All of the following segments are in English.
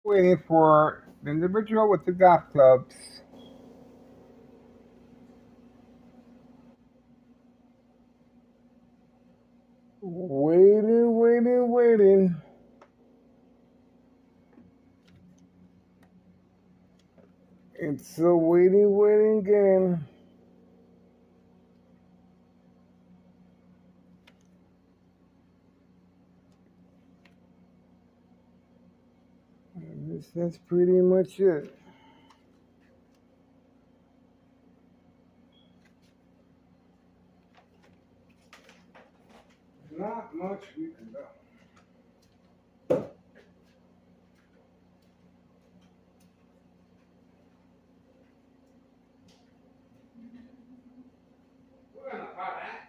Waiting for the individual with the golf clubs. Waiting, waiting, waiting. It's a waiting, waiting game. That's pretty much it. Not much we can do. We're gonna try that.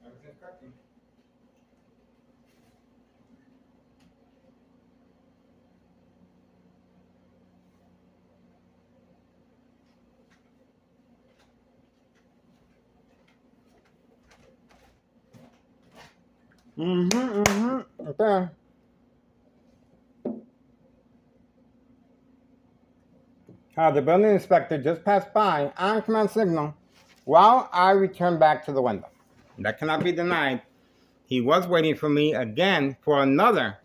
Everything's cooking. Okay. The building inspector just passed by on command signal while I returned back to the window. That cannot be denied. He was waiting for me again for another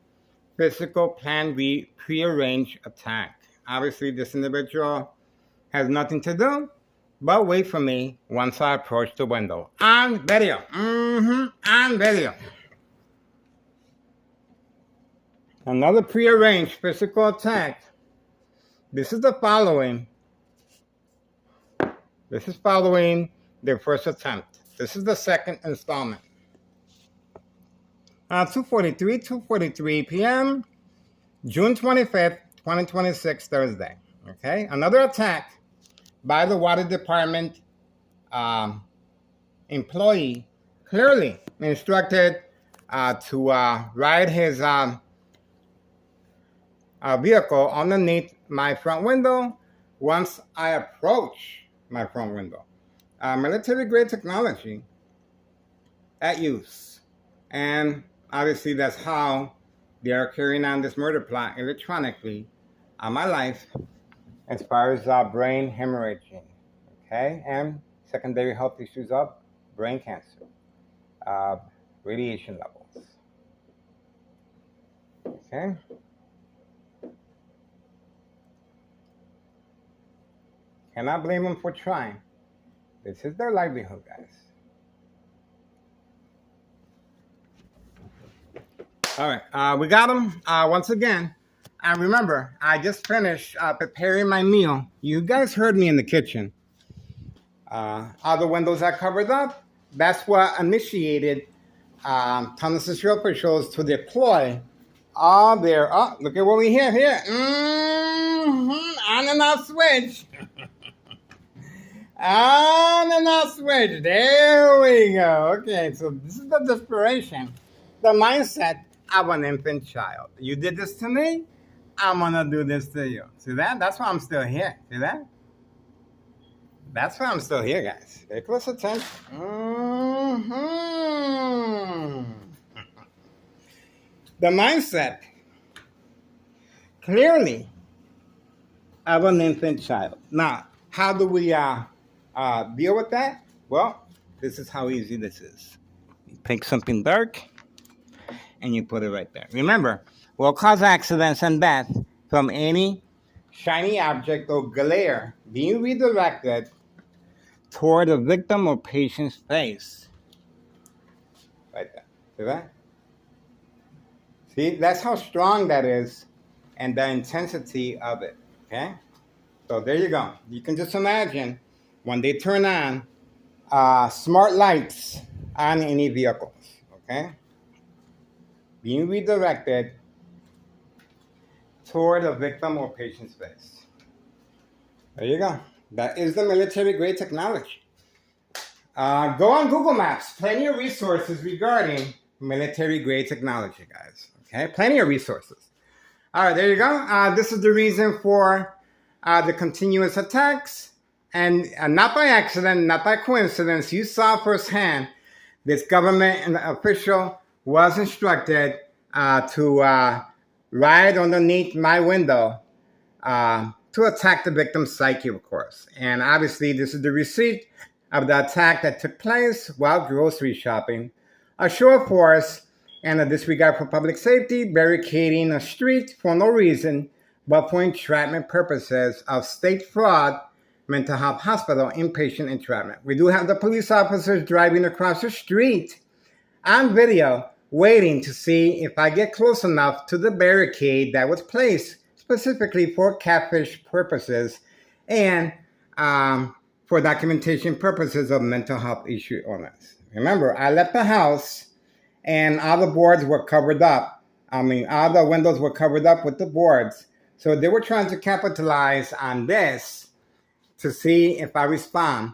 physical plan B prearranged attack. Obviously, this individual has nothing to do but wait for me once I approach the window. On video. On video. Another prearranged physical attack. This is following their first attempt. This is the second installment. 2:43 p.m., June 25th, 2026, Thursday. Okay, another attack by the water department employee, clearly instructed to ride his vehicle underneath my front window once I approach my front window. Military grade technology at use. And obviously that's how they are carrying on this murder plot electronically on my life as far as brain hemorrhaging, okay, and secondary health issues of brain cancer, radiation levels, okay. Cannot blame them for trying. This is their livelihood, guys. All right, we got them once again. And remember, I just finished preparing my meal. You guys heard me in the kitchen. All the windows are covered up. That's what initiated tunnel security officials to deploy all their. Oh, look at what we have here. On and off switch. On and off switch. There we go. Okay, so this is the desperation, the mindset of an infant child. You did this to me, I'm gonna do this to you. See that? That's why I'm still here. See that? That's why I'm still here, guys. Pay close attention. The mindset, clearly, of an infant child. Now, how do we deal with that? Well, this is how easy this is. You pick something dark and you put it right there. Remember, will cause accidents and death from any shiny object or glare being redirected toward the victim or patient's face. Right there. See that? See, that's how strong that is and the intensity of it. Okay? So there you go. You can just imagine when they turn on smart lights on any vehicles. Okay? Being redirected toward the victim or patient's face. There you go. That is the military-grade technology. Go on Google Maps. Plenty of resources regarding military-grade technology, guys. Okay, plenty of resources. All right, there you go. This is the reason for the continuous attacks. And not by accident, not by coincidence, you saw firsthand this government official was instructed to ride underneath my window to attack the victim's psyche, of course. And obviously, this is the receipt of the attack that took place while grocery shopping. A show of force and a disregard for public safety, barricading a street for no reason but for entrapment purposes of state fraud, mental health hospital, inpatient entrapment. We do have the police officers driving across the street on video, waiting to see if I get close enough to the barricade that was placed specifically for catfish purposes and for documentation purposes of mental health issue owners. Remember, I left the house and all the boards were covered up. All the windows were covered up with the boards. So they were trying to capitalize on this to see if I respond.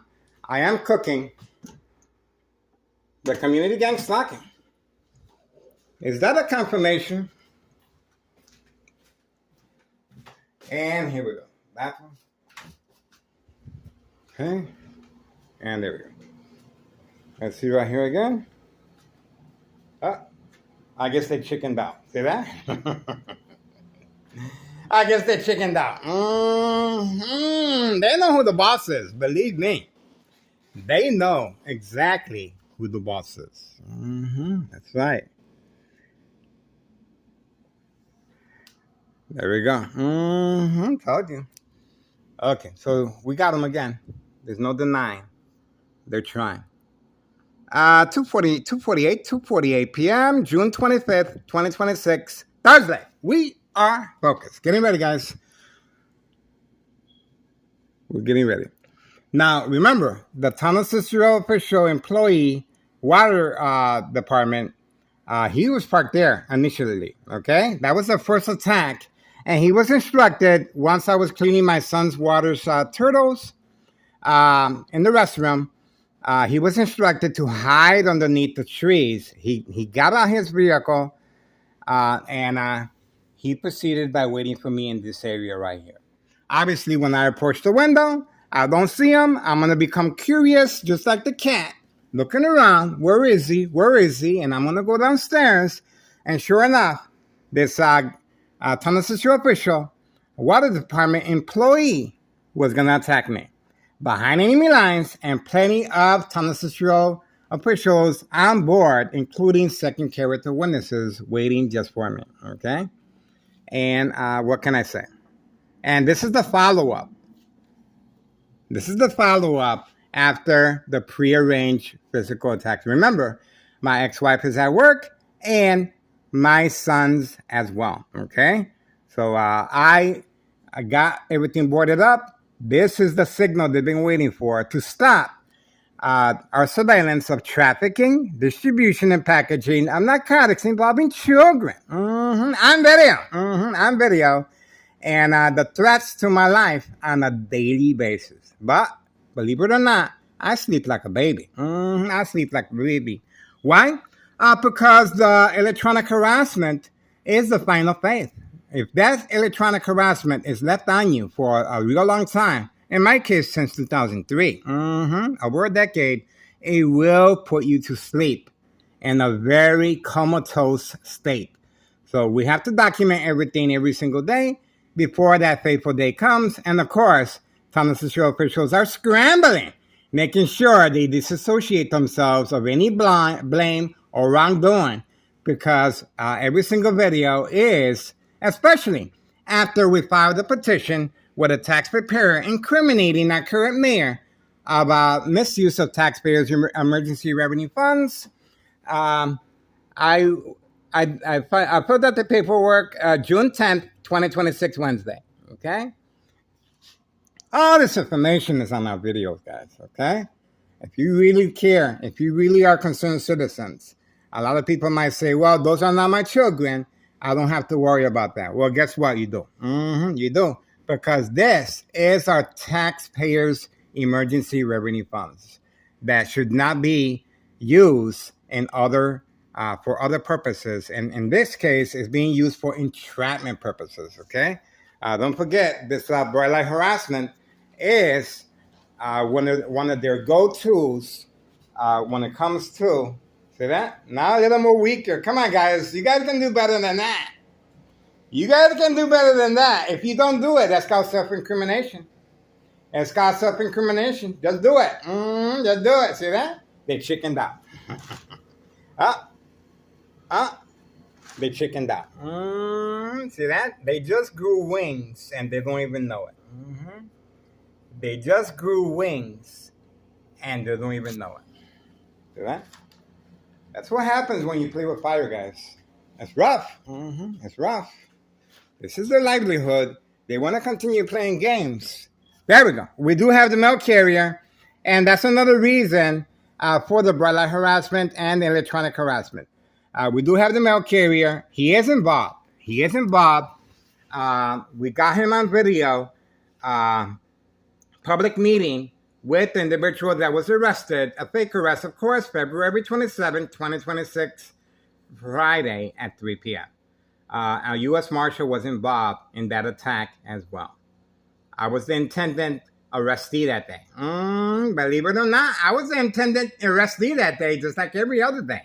I am cooking. The community gang slacking. Is that a confirmation? And here we go. That one. Okay. And there we go. Let's see right here again. I guess they chickened out. See that? I guess they chickened out. They know who the boss is. Believe me. They know exactly who the boss is. That's right. There we go. Told you. Okay, so we got them again. There's no denying. They're trying. 2:48 p.m., June 25th, 2026, Thursday. We are focused. Getting ready, guys. We're getting ready. Now, remember, the tunnel security official employee, water department, he was parked there initially, okay? That was the first attack. And he was instructed, once I was cleaning my son's water's turtles in the restroom, he was instructed to hide underneath the trees. He got out his vehicle and he proceeded by waiting for me in this area right here. Obviously, when I approach the window, I don't see him. I'm going to become curious, just like the cat, looking around. Where is he? Where is he? And I'm going to go downstairs. And sure enough, this tunnel security official, water department employee was going to attack me. Behind enemy lines and plenty of tunnel security officials on board, including second character witnesses waiting just for me, okay? And what can I say? And this is the follow-up. This is the follow-up after the prearranged physical attack. Remember, my ex-wife is at work and my sons as well, okay? So I got everything boarded up. This is the signal they've been waiting for to stop our surveillance of trafficking, distribution, and packaging of narcotics involving children. On video. On video. And the threats to my life on a daily basis. But believe it or not, I sleep like a baby. I sleep like a baby. Why? Because the electronic harassment is the final phase. If that electronic harassment is left on you for a real long time, in my case since 2003, over a decade, it will put you to sleep in a very comatose state. So we have to document everything every single day before that fateful day comes. And of course, Thomas Show officials are scrambling, making sure they disassociate themselves of any blame or wrongdoing, because every single video is, especially after we filed a petition with a tax preparer incriminating our current mayor about misuse of taxpayers' emergency revenue funds. I filled out the paperwork June 10th, 2026, Wednesday. Okay? All this information is on our videos, guys. Okay? If you really care, if you really are concerned citizens, a lot of people might say, well, those are not my children. I don't have to worry about that. Well, guess what? You do. You do. Because this is our taxpayers' emergency revenue funds that should not be used in for other purposes. And in this case, it's being used for entrapment purposes. Okay? Don't forget, this bright light harassment is one of their go-tos when it comes to, see that? Now a little more weaker. Come on, guys. You guys can do better than that. You guys can do better than that. If you don't do it, that's called self-incrimination. It's called self-incrimination. Just do it. Just do it. See that? They chickened out. They chickened out. See that? They just grew wings and they don't even know it. They just grew wings and they don't even know it. See that? That's what happens when you play with fire, guys. It's rough. It's rough. This is their livelihood. They want to continue playing games. There we go. We do have the mail carrier, and that's another reason for the bright light harassment and the electronic harassment. We do have the mail carrier. He is involved. He is involved. We got him on video. Public meeting with the individual that was arrested, a fake arrest, of course, February 27, 2026, Friday at 3 p.m. A U.S. Marshal was involved in that attack as well. I was the intendant arrestee that day. Believe it or not, I was the intendant arrestee that day, just like every other day.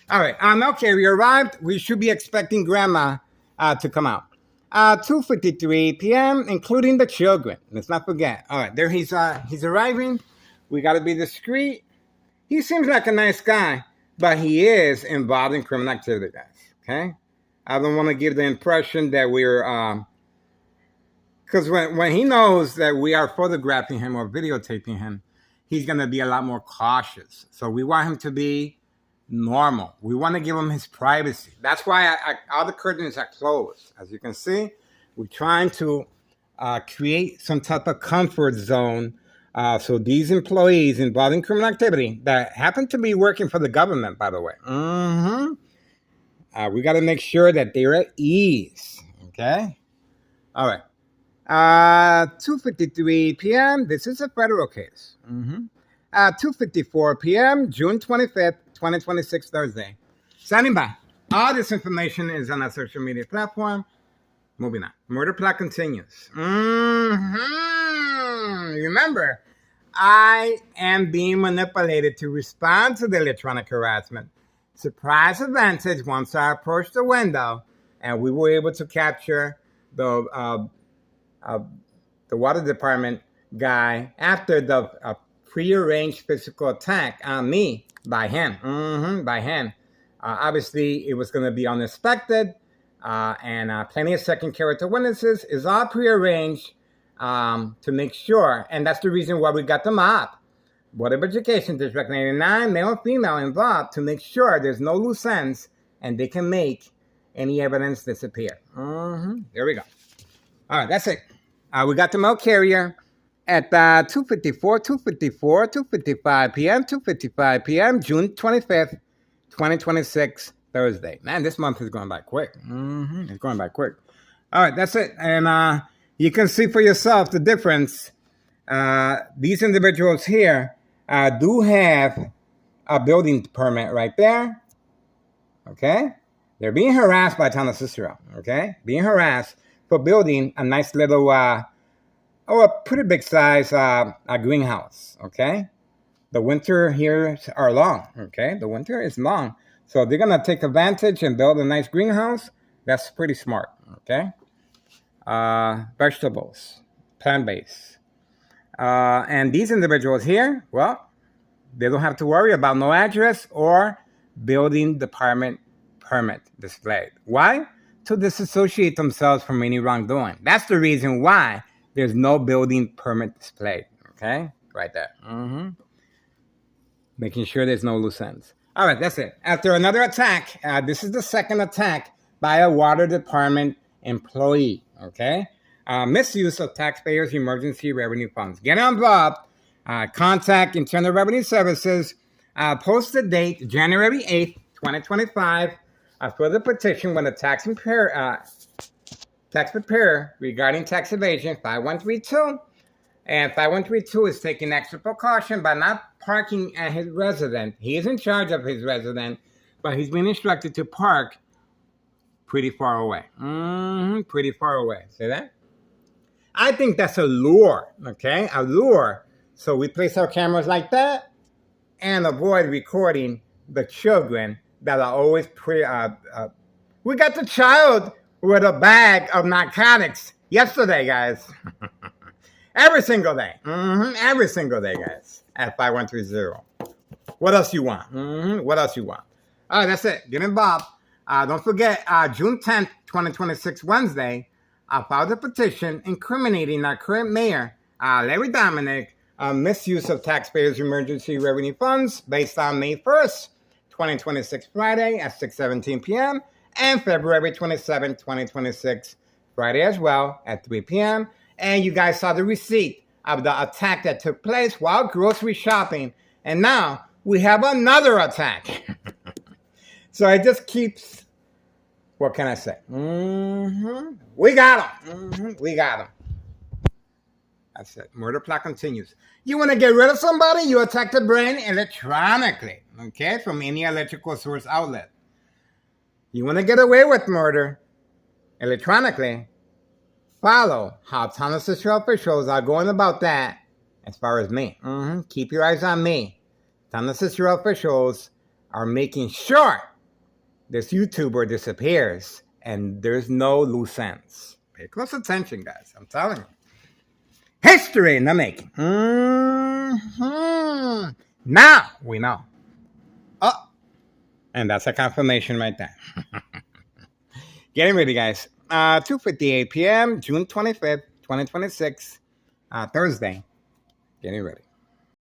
All right, mail carrier arrived. We should be expecting Grandma to come out. 2:53 p.m., including the children. Let's not forget. All right, there he's arriving. We got to be discreet. He seems like a nice guy, but he is involved in criminal activity, guys. Okay? I don't want to give the impression that we're... Because when he knows that we are photographing him or videotaping him, he's going to be a lot more cautious. So we want him to be normal. We want to give him his privacy. That's why all the curtains are closed. As you can see, we're trying to create some type of comfort zone so these employees involved in criminal activity that happen to be working for the government, by the way, we got to make sure that they're at ease. Okay? All right. 2:53 p.m. This is a federal case. 2:54 p.m. June 25th, 2026, Thursday. Standing by. All this information is on our social media platform. Moving on. Murder plot continues. Remember, I am being manipulated to respond to the electronic harassment. Surprise advantage once I approached the window, and we were able to capture the water department guy after the prearranged physical attack on me by him. Obviously, it was going to be unexpected, and plenty of second character witnesses is all prearranged to make sure, and that's the reason why we got the mob. Board of Education District 99, male and female involved, to make sure there's no loose ends and they can make any evidence disappear. There we go. All right, that's it. We got the mail carrier, at 2:54, 2:54, 2:55 p.m., 2:55 p.m., June 25th, 2026, Thursday. Man, this month is going by quick. It's going by quick. All right, that's it. And you can see for yourself the difference. These individuals here do have a building permit right there. Okay? They're being harassed by Town of Cicero. Okay? Being harassed for building a nice little, a pretty big size a greenhouse. Okay? The winter here are long. Okay? The winter is long. So they're going to take advantage and build a nice greenhouse. That's pretty smart. Okay? Vegetables, plant-based. And these individuals here, well, they don't have to worry about no address or building department permit displayed. Why? To disassociate themselves from any wrongdoing. That's the reason why there's no building permit displayed. Okay? Right there. Making sure there's no loose ends. All right, that's it. After another attack, this is the second attack by a water department employee. Okay? Misuse of taxpayers' emergency revenue funds. Get involved. Contact Internal Revenue Services. Posted date January 8th, 2025. For the petition when the tax preparer regarding tax evasion 5132. And 5132 is taking extra precaution by not parking at his residence. He is in charge of his residence, but he's been instructed to park pretty far away. Pretty far away. See that? I think that's a lure, okay? A lure. So we place our cameras like that and avoid recording the children that are always we got the child with a bag of narcotics yesterday, guys. Every single day. Every single day, guys. At 5130. What else you want? What else you want? All right, that's it. Get involved. Don't forget, June 10th, 2026, Wednesday, I filed a petition incriminating our current mayor, Larry Dominic, misuse of taxpayers' emergency revenue funds based on May 1st, 2026, Friday at 6:17 p.m. and February 27, 2026, Friday as well at 3 p.m. And you guys saw the receipt of the attack that took place while grocery shopping. And now we have another attack. So it just keeps, what can I say? We got him. We got him. That's it. Murder plot continues. You want to get rid of somebody? You attack the brain electronically, okay, from any electrical source outlet. You want to get away with murder electronically? Follow how Town of Cicero officials are going about that as far as me. Keep your eyes on me. Town of Cicero officials are making sure this YouTuber disappears and there's no loose ends. Pay close attention, guys. I'm telling you. History in the making. Now we know. Oh, and that's a confirmation right there. Getting ready, guys. 2:58 p.m., June 25th, 2026, Thursday. Getting ready.